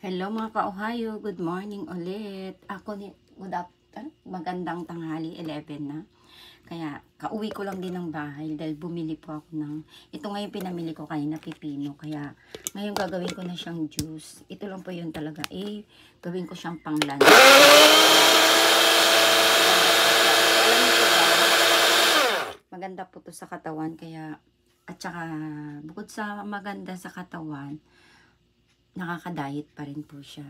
Hello mga ka-Ohio, good morning ulit. Magandang tanghali, 11 na. Kaya kauwi ko lang din ng bahay dahil bumili po ako ng, ito ngayon pinamili ko kanina, pipino. Kaya ngayon gagawin ko na siyang juice. Ito lang po yun talaga. Gawin ko siyang pang lunch. Maganda po to sa katawan, kaya at saka bukod sa maganda sa katawan, nakaka-diet pa rin po siya.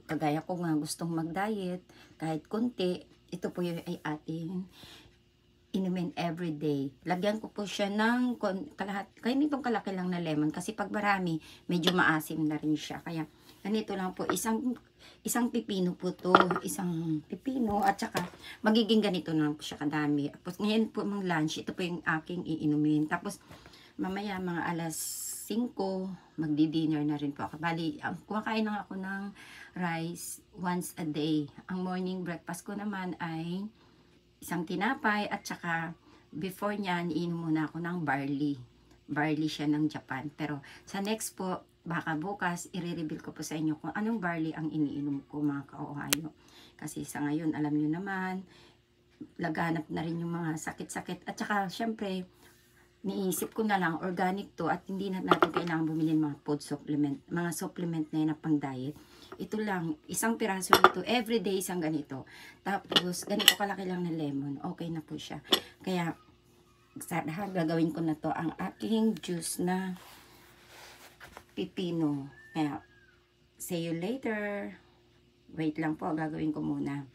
Kagaya ko nga gustong mag-diet, kahit konti, ito po yung ay ating inumin everyday. Lagyan ko po siya ng kaya nitong kalaki lang na lemon, kasi pag marami, medyo maasim na rin siya. Kaya ganito lang po, isang pipino po to, isang pipino, at saka magiging ganito na po siya kadami. Tapos ngayon po mga lunch, ito po yung aking iinumin. Tapos mamaya mga alas 5, magdi-dinner na rin po ako. Bali, kumakain lang ako ng rice once a day. Ang morning breakfast ko naman ay isang tinapay, at saka before niyan, iinom muna ako ng barley. Barley siya ng Japan. Pero sa next po, baka bukas, i-reveal ko po sa inyo kung anong barley ang iniinom ko mga ka-Ohio. Kasi sa ngayon, alam nyo naman, laganap na rin yung mga sakit-sakit. At saka, syempre, niisip ko na lang, organic to, at hindi na natin kailangan bumili ng mga food supplement, mga supplement na yun na pang diet. Ito lang, isang piraso nito, everyday isang ganito. Tapos, ganito kalaki lang na lemon, okay na po siya. Kaya, sana gagawin ko na to, ang aking juice na pipino. Kaya, see you later. Wait lang po, gagawin ko muna.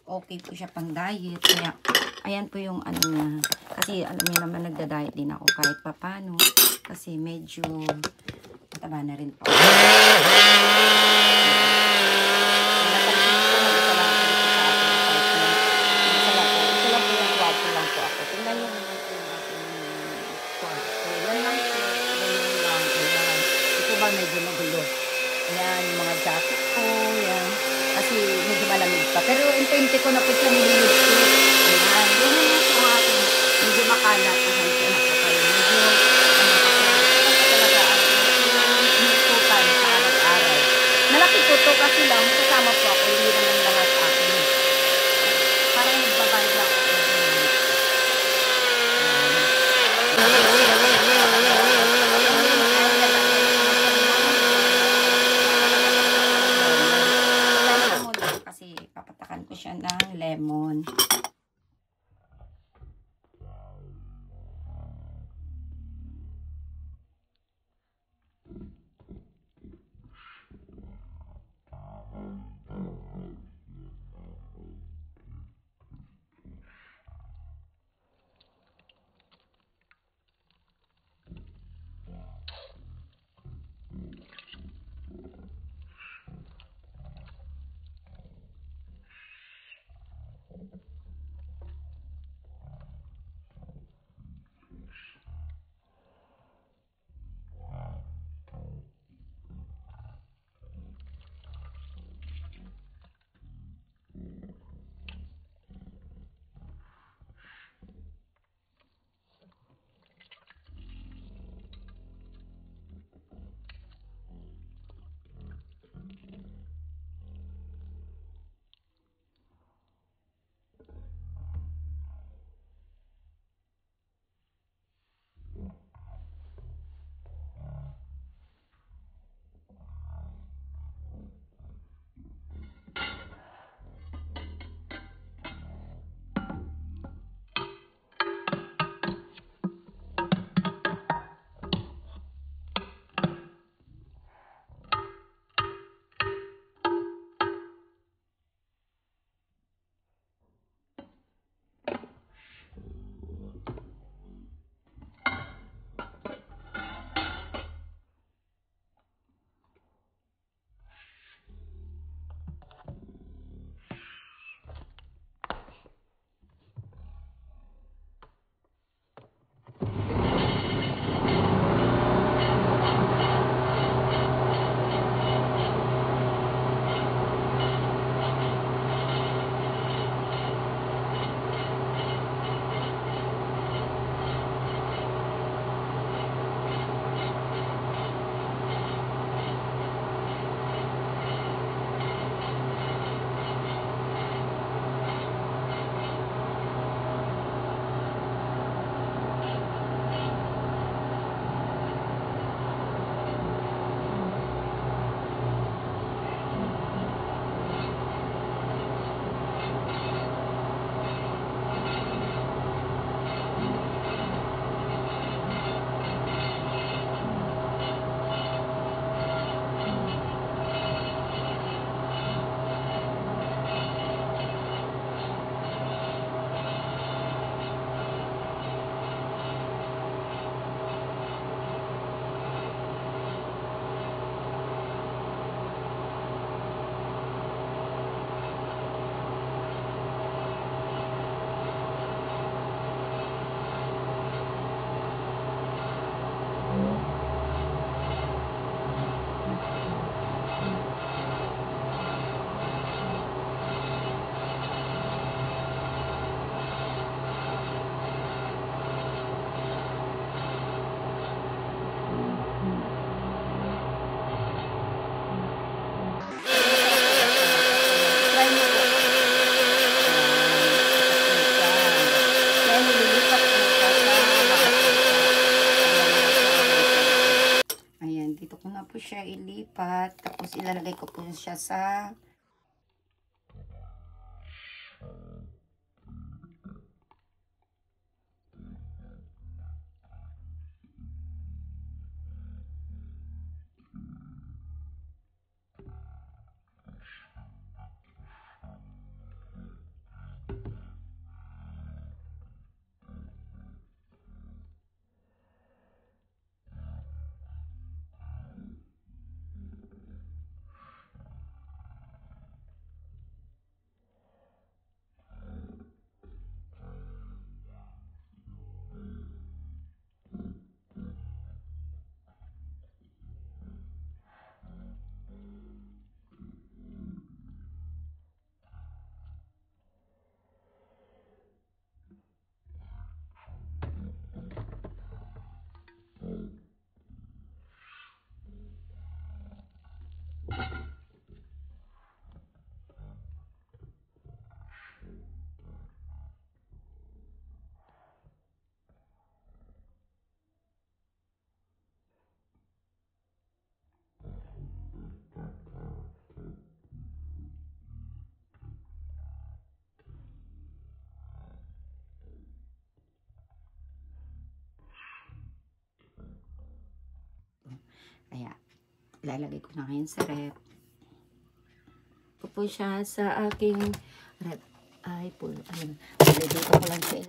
Okay po siya pang diet. Kaya ayan po yung ano niya, kasi alam niyo naman nagda-diet din ako kahit papano, kasi medyo mataba na rin po. Medyo magulo. Ayan, yung mga jacket ko, yan. Kasi medyo malamig pa. Pero intente ko na po siya nililis ko. Ayan, yun na yung aking medyo makalat. Ayan, siya na po kayo. Medyo, talaga ang inutukan sa araw-araw. Malaki po to kasi lang, kasama po ako, hindi naman lahat akin. Parang nagbabayad lang ako. Kasi papatakan ko siya ng lemon. dito ko na po siya ilipat. Tapos ilalagay ko po siya sa kaya ilalagay ko na ngayon sa rep. Ito po siya sa aking rep. Ay po, ayun. Dito ko lang siya.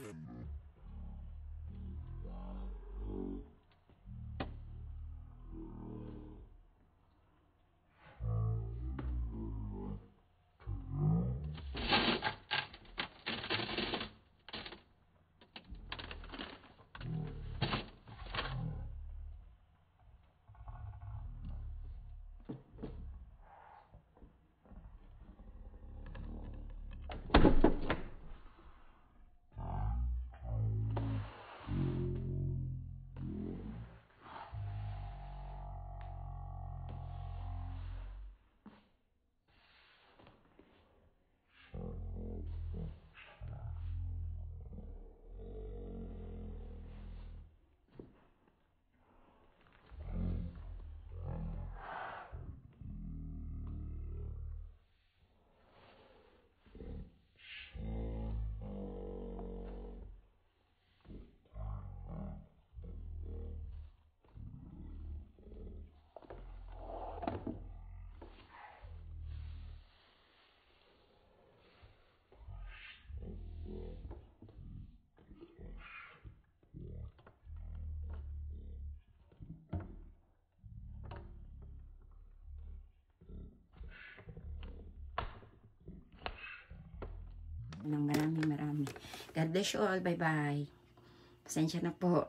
Ng marami. God bless you all. Bye-bye. Pasensya na po.